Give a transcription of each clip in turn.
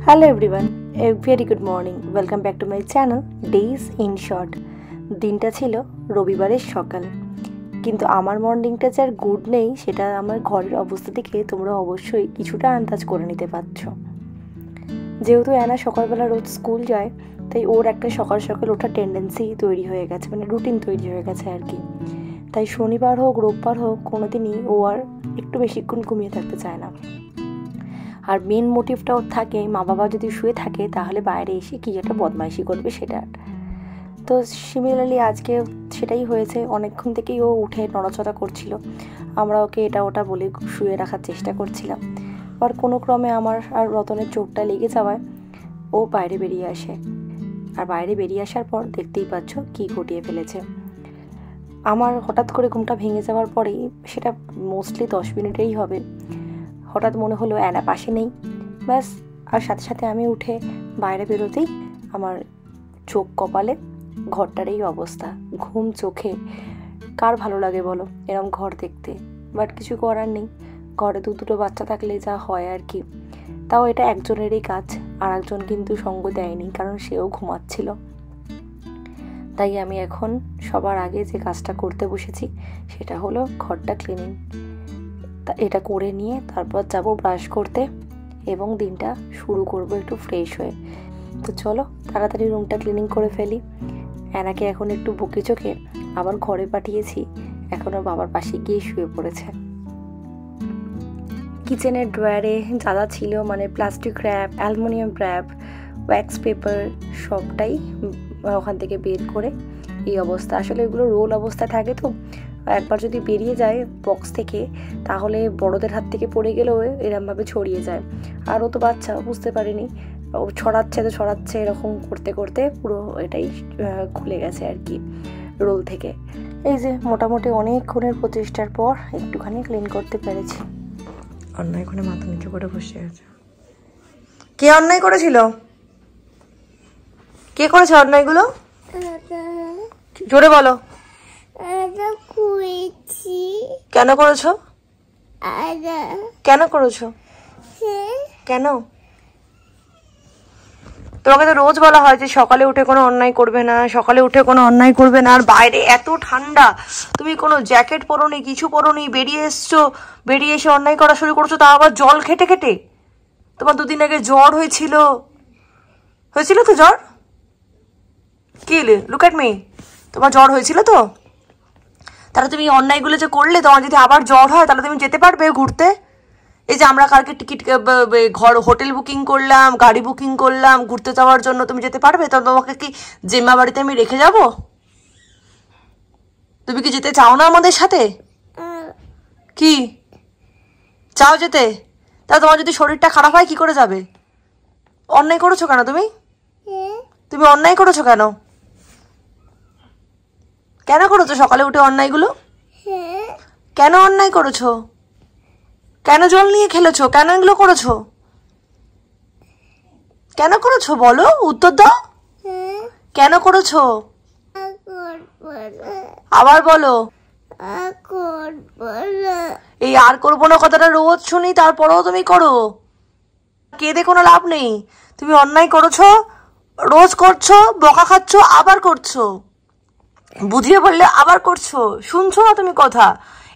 Hello everyone, a very good morning. Welcome back to my channel Days in Short. দিনটা ছিল রবিবারের সকাল, কিন্তু আমার মর্নিংটা যে আর গুড নেই সেটা আমার ঘরের অবস্থা দেখে তোমরা অবশ্যই কিছুটা আন্দাজ করে নিতে পারছো। যেহেতু অ্যানা সকালবেলা রোজ স্কুল যায়, তাই ওর একটা সকাল সকাল ওঠার টেন্ডেন্সি তৈরি হয়ে গেছে, মানে রুটিন তৈরি হয়ে গেছে আর কি। তাই শনিবার হোক রোববার হোক কোনোদিনই ও আর একটু বেশিক্ষণ ঘুমিয়ে থাকতে চায় না। আর মেন মোটিভটাও থাকে মা বাবা যদি শুয়ে থাকে তাহলে বাইরে এসে কি একটা বদমাইশি করবে সেটা। তো সিমিলারলি আজকে সেটাই হয়েছে। অনেকক্ষণ থেকেই ও উঠে নড়াচড়া করছিল, আমরা ওকে এটা ওটা বলে শুয়ে রাখার চেষ্টা করছিলাম। আর কোনো ক্রমে আমার আর রতনের চোটটা লেগে যাওয়ায় ও বাইরে বেরিয়ে আসে। আর বাইরে বেরিয়ে আসার পর দেখতেই পাচ্ছ কি ঘটিয়ে ফেলেছে। আমার হঠাৎ করে ঘুমটা ভেঙে যাওয়ার পরেই, সেটা মোস্টলি 10 মিনিটেই হবে, হঠাৎ মনে হলো অ্যানা পাশে নেই। ব্যাস, আর সাথে সাথে আমি উঠে বাইরে বেরোতেই আমার চোখ কপালে ঘরটার এই অবস্থা। ঘুম চোখে কার ভালো লাগে বলো এরম ঘর দেখতে? বাট কিছু করার নেই, ঘরে দুটো বাচ্চা থাকলে যা হয় আর কি। তাও এটা একজনেরই কাজ, আর একজন কিন্তু সঙ্গ দেয়নি, কারণ সেও ঘুমাচ্ছিল। তাই আমি এখন সবার আগে যে কাজটা করতে বসেছি সেটা হলো ঘরটা ক্লিনিং। এটা করে নিয়ে তারপর যাব ব্রাশ করতে এবং দিনটা শুরু করব একটু ফ্রেশ হয়ে। তো চলো তাড়াতাড়ি রুমটা ক্লিনিং করে ফেলি। অ্যানাকে এখন একটু বকে চোখে আবার ঘরে পাঠিয়েছি, এখন ওর বাবার পাশে গিয়ে শুয়ে পড়েছে। কিচেনের ড্রয়ারে যা যা ছিল, মানে plastic wrap, aluminium wrap, wax paper, সবটাই ওখান থেকে বের করে এই অবস্থা। আসলে এগুলো রোল অবস্থা থাকে, তো একবার যদি বেরিয়ে যায় বক্স থেকে তাহলে বড়দের হাত থেকে পড়ে গেলেও এরমভাবে ছড়িয়ে যায়। আর ও তো বাচ্চা, বুঝতে পারেনি, ও ছড়াচ্ছে এরকম করতে করতে পুরো এটাই খুলে গেছে আর কি রোল থেকে। এই যে মোটামুটি অনেকক্ষণের প্রচেষ্টার পর একটুখানি ক্লিন করতে পেরেছি। অন্যায় করে মাথা নিচু করে বসে আছে। কে অন্যায় করেছিল? কে করেছে অন্যায়গুলো? জোরে বলো। কেন করেছো? কেন করেছো? কেন? তোমাকে তো রোজ বলা হয় যে সকালে উঠে কোনো অন্যায় করবে না, সকালে উঠে কোনো অন্যায় করবে না। আর বাইরে এত ঠান্ডা, তুমি কোনো জ্যাকেট পরোনি, কিছু পরোনি, বেরিয়ে এসছো, বেরিয়ে এসে অন্যায় করা শুরু করছো, তা আবার জল খেটে খেটে। তোমার দুদিন আগে জ্বর হয়েছিল তো জ্বর? কি লুক এট মি, তোমার জ্বর হয়েছিল তো? তাহলে তুমি অন্যায়গুলো যে করলে, তোমার যদি আবার জ্বর হয় তাহলে তুমি যেতে পারবে ঘুরতে? এই যে আমরা কালকে টিকিট হোটেল বুকিং করলাম, গাড়ি বুকিং করলাম ঘুরতে যাওয়ার জন্য, তুমি যেতে পারবে? তো তোমাকে কি জেম্মা বাড়িতে আমি রেখে যাব? তুমি কি যেতে চাও না আমাদের সাথে? কি চাও যেতে? তা তোমার যদি শরীরটা খারাপ হয় কি করে যাবে? অন্যায় করেছো কেন তুমি? তুমি অন্যায় করেছো কেন? কেন করেছো সকালে উঠে অন্যায়গুলো? কেন অন্যায় করেছো? কেন জল নিয়ে খেলেছো? কেন এগুলো করেছো? কেন করেছো বলো, উত্তর দাও। কেন করেছো আবার বলো। এই আর করবো না কথাটা রোজ শুনি, তারপরেও তুমি করো। কেঁদে কোনো লাভ নেই। তুমি অন্যায় করেছো, রোজ করছো, বকা খাচ্ছো, আবার করছো, বুঝিয়ে বললে আবার করছো, শুনছো না তুমি কথা।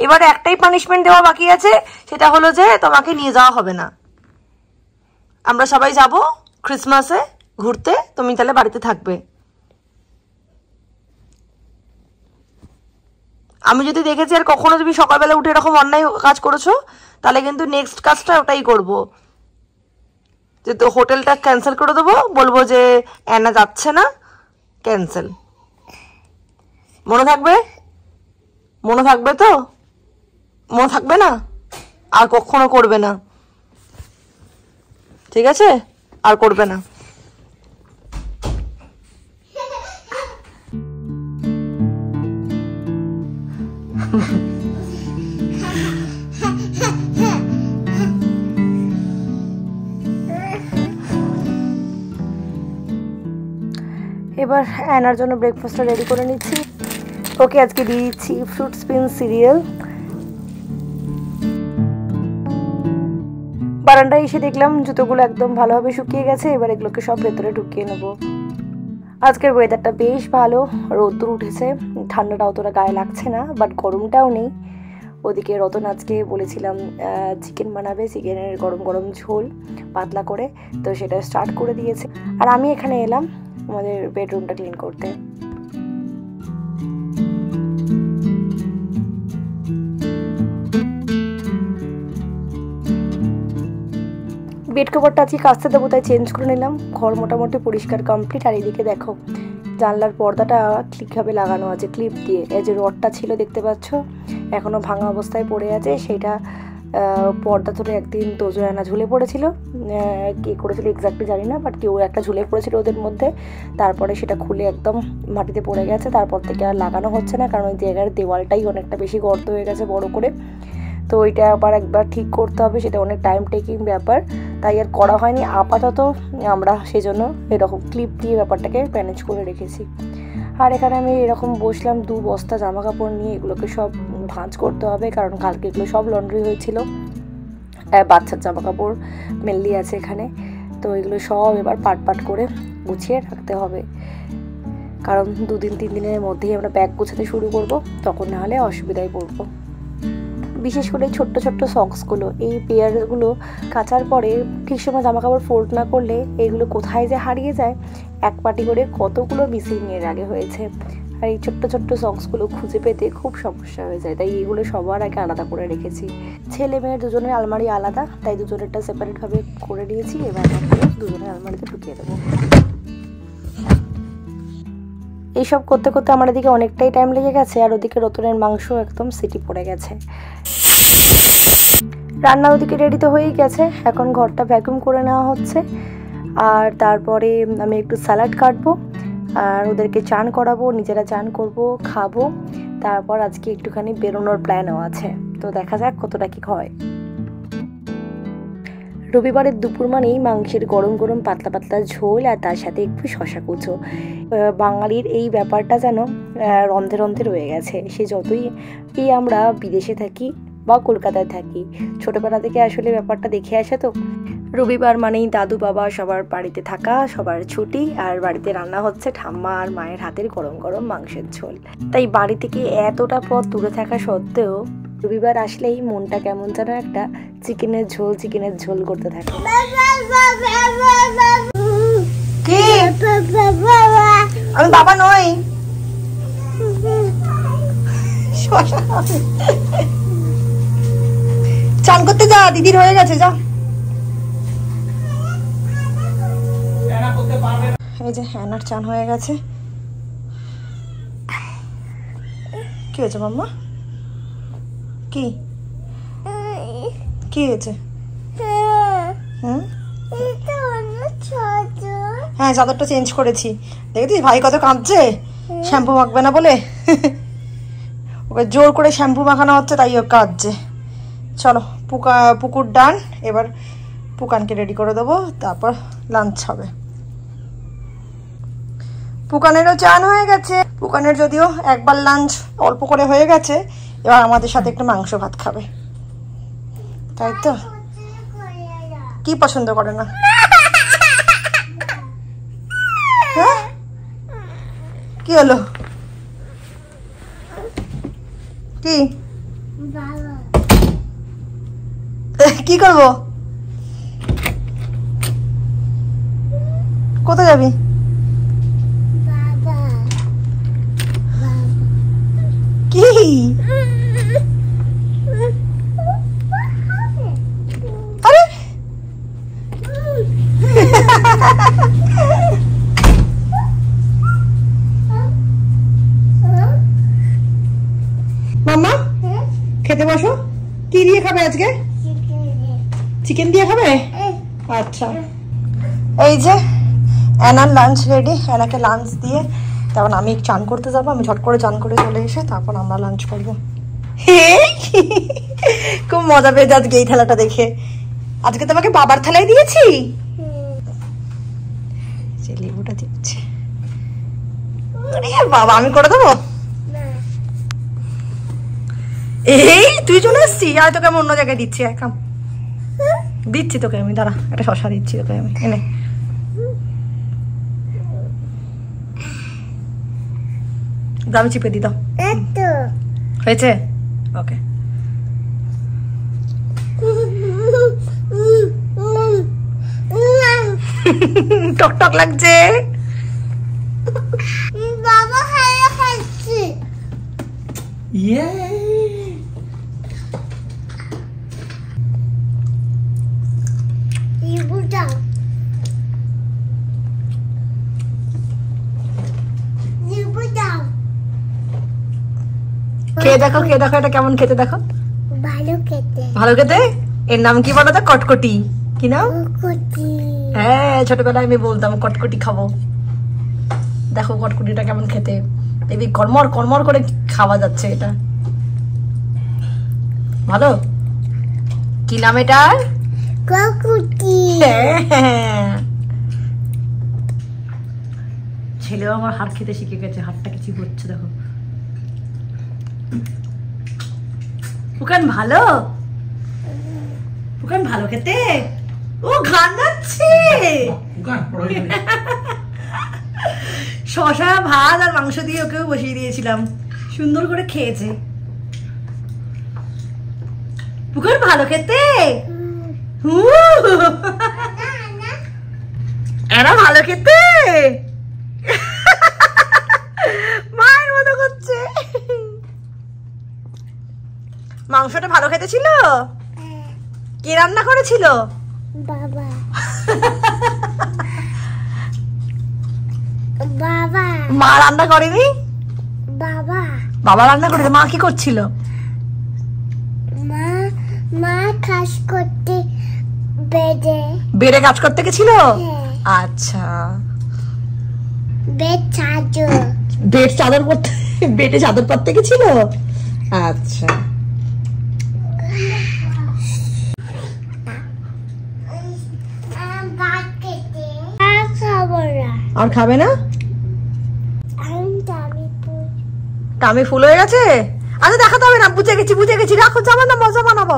এবারে একটাই পানিশমেন্ট দেওয়া বাকি আছে, সেটা হলো যে তোমাকে নিয়ে যাওয়া হবে না। আমরা সবাই যাব ক্রিসমাসে ঘুরতে, তুমি তাহলে বাড়িতে থাকবে। আমি যদি দেখেছি আর কখনো তুমি সকালবেলা উঠে এরকম অন্যায় কাজ করেছো, তাহলে কিন্তু নেক্সট কাজটা ওটাই করবো, যে তো হোটেলটা ক্যান্সেল করে দেবো, বলবো যে অ্যানা যাচ্ছে না, ক্যান্সেল। মনে থাকবে? মনে থাকবে তো? মনে থাকবে না? আর কখনো করবে না, ঠিক আছে? আর করবে না। এবার অ্যানার জন্য ব্রেকফাস্টটা রেডি করে নিচ্ছি। ওকে আজকে দিয়ে দিচ্ছি ফ্রুট স্পিন সিরিয়াল। বারান্দায় এসে দেখলাম জুতোগুলো একদম ভালোভাবে শুকিয়ে গেছে। এবার এগুলোকে সব ভেতরে ঢুকিয়ে নেবো। আজকের ওয়েদারটা বেশ ভালো, রোদ্দুর উঠেছে, ঠান্ডাটা অতটা গায়ে লাগছে না, বাট গরমটাও নেই। ওদিকে রতন আজকে বলেছিলাম চিকেন বানাবে, চিকেনের গরম গরম ঝোল পাতলা করে, তো সেটা স্টার্ট করে দিয়েছে। আর আমি এখানে এলাম আমাদের বেডরুমটা ক্লিন করতে। বেড কভারটা আজকে কাচতে দেবো, তাই চেঞ্জ করে নিলাম। ঘর মোটামুটি পরিষ্কার কমপ্লিট। আর এদিকে দেখো জানলার পর্দাটা ঠিকভাবে লাগানো আছে ক্লিপ দিয়ে। এই যে রডটা ছিল দেখতে পাচ্ছ, এখনও ভাঙা অবস্থায় পড়ে আছে। সেটা পর্দা ধরে একদিন তোজো আনা ঝুলে পড়েছিল, কে করেছিল এক্স্যাক্টলি জানি না, বাট কেউ একটা ঝুলে পড়েছিল ওদের মধ্যে। তারপরে সেটা খুলে একদম মাটিতে পড়ে গেছে। তারপর থেকে আর লাগানো হচ্ছে না, কারণ ওই জায়গার দেওয়ালটাই অনেকটা বেশি গর্ত হয়ে গেছে বড় করে। তো ওইটা আবার একবার ঠিক করতে হবে, সেটা অনেক টাইম টেকিং ব্যাপার, তাই আর করা হয়নি আপাতত। আমরা সেজন্য এরকম ক্লিপ দিয়ে ব্যাপারটাকে ম্যানেজ করে রেখেছি। আর এখানে আমি এরকম বসলাম 2 বস্তা জামা কাপড় নিয়ে, এগুলোকে সব ভাঁজ করতে হবে, কারণ কালকে এগুলো সব লন্ড্রি হয়েছিল। বাচ্চার জামা কাপড় মেনলি আছে এখানে, তো এগুলো সব এবার পাট পাট করে গুছিয়ে রাখতে হবে, কারণ 2-3 দিনের মধ্যেই আমরা ব্যাগ গোছাতে শুরু করব, তখন না হলে অসুবিধায় পড়বো। বিশেষ করে ছোট্ট ছোট্ট সক্সগুলো, এই পেয়ারগুলো কাচার পরে ঠিক সময় জামা কাপড় ফোল্ড না করলে এগুলো কোথায় যে হারিয়ে যায়। এক পাটি করে কতগুলো মিসিং এর আগে হয়েছে। আর এই ছোট্ট ছোট্ট সক্সগুলো খুঁজে পেতে খুব সমস্যা হয়ে যায়, তাই এইগুলো সবার আগে আলাদা করে রেখেছি। ছেলে মেয়ের দুজনের আলমারি আলাদা, তাই দুজনেরটা সেপারেটভাবে করে নিয়েছি। এবার দুজনের আলমারিতে ঢুকিয়ে দেবো। এইসব করতে করতে আমার এদিকে অনেকটাই টাইম লেগে গেছে, আর ওদিকে রতনের মাংস একদম সিটি পড়ে গেছে। রান্না ওদিকে রেডি তো হয়েই গেছে, এখন ঘরটা ভ্যাকুম করে নেওয়া হচ্ছে। আর তারপরে আমি একটু স্যালাড কাটবো, আর ওদেরকে চান করাবো, নিজেরা চান করব, খাবো। তারপর আজকে একটুখানি বেরোনোর প্ল্যানও আছে, তো দেখা যাক কতটা কি হয়। রবিবারের দুপুর মানেই মাংসের গরম গরম পাতলা পাতলা ঝোল, আর তার সাথে একটু শশা কুচো। বাঙালির এই ব্যাপারটা যেন রন্ধে রন্ধে রয়ে গেছে। সে যতই আমরা বিদেশে থাকি বা কলকাতায় থাকি, ছোটোবেলা থেকে আসলে ব্যাপারটা দেখে আসে। তো রবিবার মানেই দাদু বাবা সবার বাড়িতে থাকা, সবার ছুটি, আর বাড়িতে রান্না হচ্ছে ঠাম্মা আর মায়ের হাতের গরম গরম মাংসের ঝোল। তাই বাড়ি থেকে এতটা পথ দূরে থাকা সত্ত্বেও রবিবার আসলেই মনটা কেমন যেন একটা চিকেনের ঝোল করতে থাকে। আমি বাবা নই, চান করতে যা, দিদির হয়ে গেছে, যা। এই যে হ্যানার চান হয়ে গেছে। কি হয়েছে মাম্মা? কি কি হয়েছে? হ্যাঁ, চাদরটা চেঞ্জ করেছি। দেখেছিস ভাই কত কাঁদছে, শ্যাম্পু মাখবে না বলে। ওকে জোর করে শ্যাম্পু মাখানো হচ্ছে, তাই ও কাঁদছে। চলো পুকুর ডান, এবার পুকানকে রেডি করে দেবো, তারপর লাঞ্চ হবে। পুকানেরও চান হয়ে গেছে। পুকানের যদিও একবার লাঞ্চ অল্প করে হয়ে গেছে, এবার আমাদের সাথে একটু মাংস ভাত খাবে, তাই তো? কি পছন্দ করে না? হ্যাঁ, কি হলো? কি কি করবো? কোথায় যাবি? কি আরে মাম্মা খেতে বসো। কি দিয়ে খাবে আজকে? চিকেন দিয়ে খাবে? আচ্ছা, এই যে অ্যানার লাঞ্চ রেডি। অ্যানাকে লাঞ্চ দিয়ে তারপর আমি চান করতে যাবো। আমি ঝট করে চান করে চলে এসে তারপর আমরা লাঞ্চ করবো। খুব মজা পেয়েছে আজকে এই থালাটা দেখে। আজকে তোমাকে বাবার থালায় দিয়েছি, লেবুটা দিচ্ছে। বাবা, আমি করে দেবো? এই তুই চলে এসছি, আর তোকে আমি অন্য জায়গায় দিচ্ছি। দিচ্ছি তোকে আমি, দাঁড়া একটা শশা দিচ্ছি তোকে আমি, এনে আমি চিপে দি দাও। হয়েছে? ওকে। টক টক লাগছে। বাবা খাইয়ে খাচ্ছি। ইয়ে ইবুটা খেয়ে দেখো, খেয়ে দেখো এটা কেমন খেতে, দেখো। ভালো খেতে। ভালো খেতে? এর নাম কি বলো তো? কটকটি। কি নাম? কটকটি। হ্যাঁ, ছোটবেলায় আমি বলতাম কটকটি খাবো। দেখো কটকটিটা কেমন খেতে, দেখবি কর্মর কর্মর করে খাওয়া যাচ্ছে এটা। ভালো? কি নাম এটার? কটকটি। ছেলেও আমার হাত খেতে শিখে গেছে, হাতটা কিছু করছে দেখো। পুকান ভালো? পুকান ভালো খেতে? ও গান গাচ্ছে। শশা ভাত আর মাংস দিয়ে ওকেও বসিয়ে দিয়েছিলাম, সুন্দর করে খেয়েছে। পুকান ভালো খেতে? এরা ভালো খেতে? মায়ের মতো করছে। মাংসটা ভালো খেতে ছিল? কে রান্না করেছিল? বাবা। বাবা। মা রান্না করেনি? বাবা। বাবা রান্না করেছে। মা কি করছিল? মা মা কাজ করতে বেডে। বেডে কাজ করতে গেছিল? হ্যাঁ। আচ্ছা। বেড চাদর। বেড চাদর পরতে, বেডে চাদর পরতে গেছিল? আচ্ছা। আর খাবে না? টামি ফুল হয়ে গেছে? আচ্ছা দেখাতে হবে না, বুঝে গেছি বুঝে গেছি, রাখো, যাবা না, মজা বানাবো।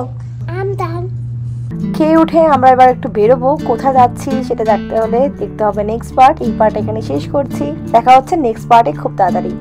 খেয়ে উঠে আমরা এবার একটু বেরোবো, কোথায় যাচ্ছি সেটা দেখতে হলে দেখতে হবে নেক্সট পার্ট। এই পার্ট এখানে শেষ করছি, দেখা হচ্ছে নেক্সট পার্টে খুব তাড়াতাড়ি।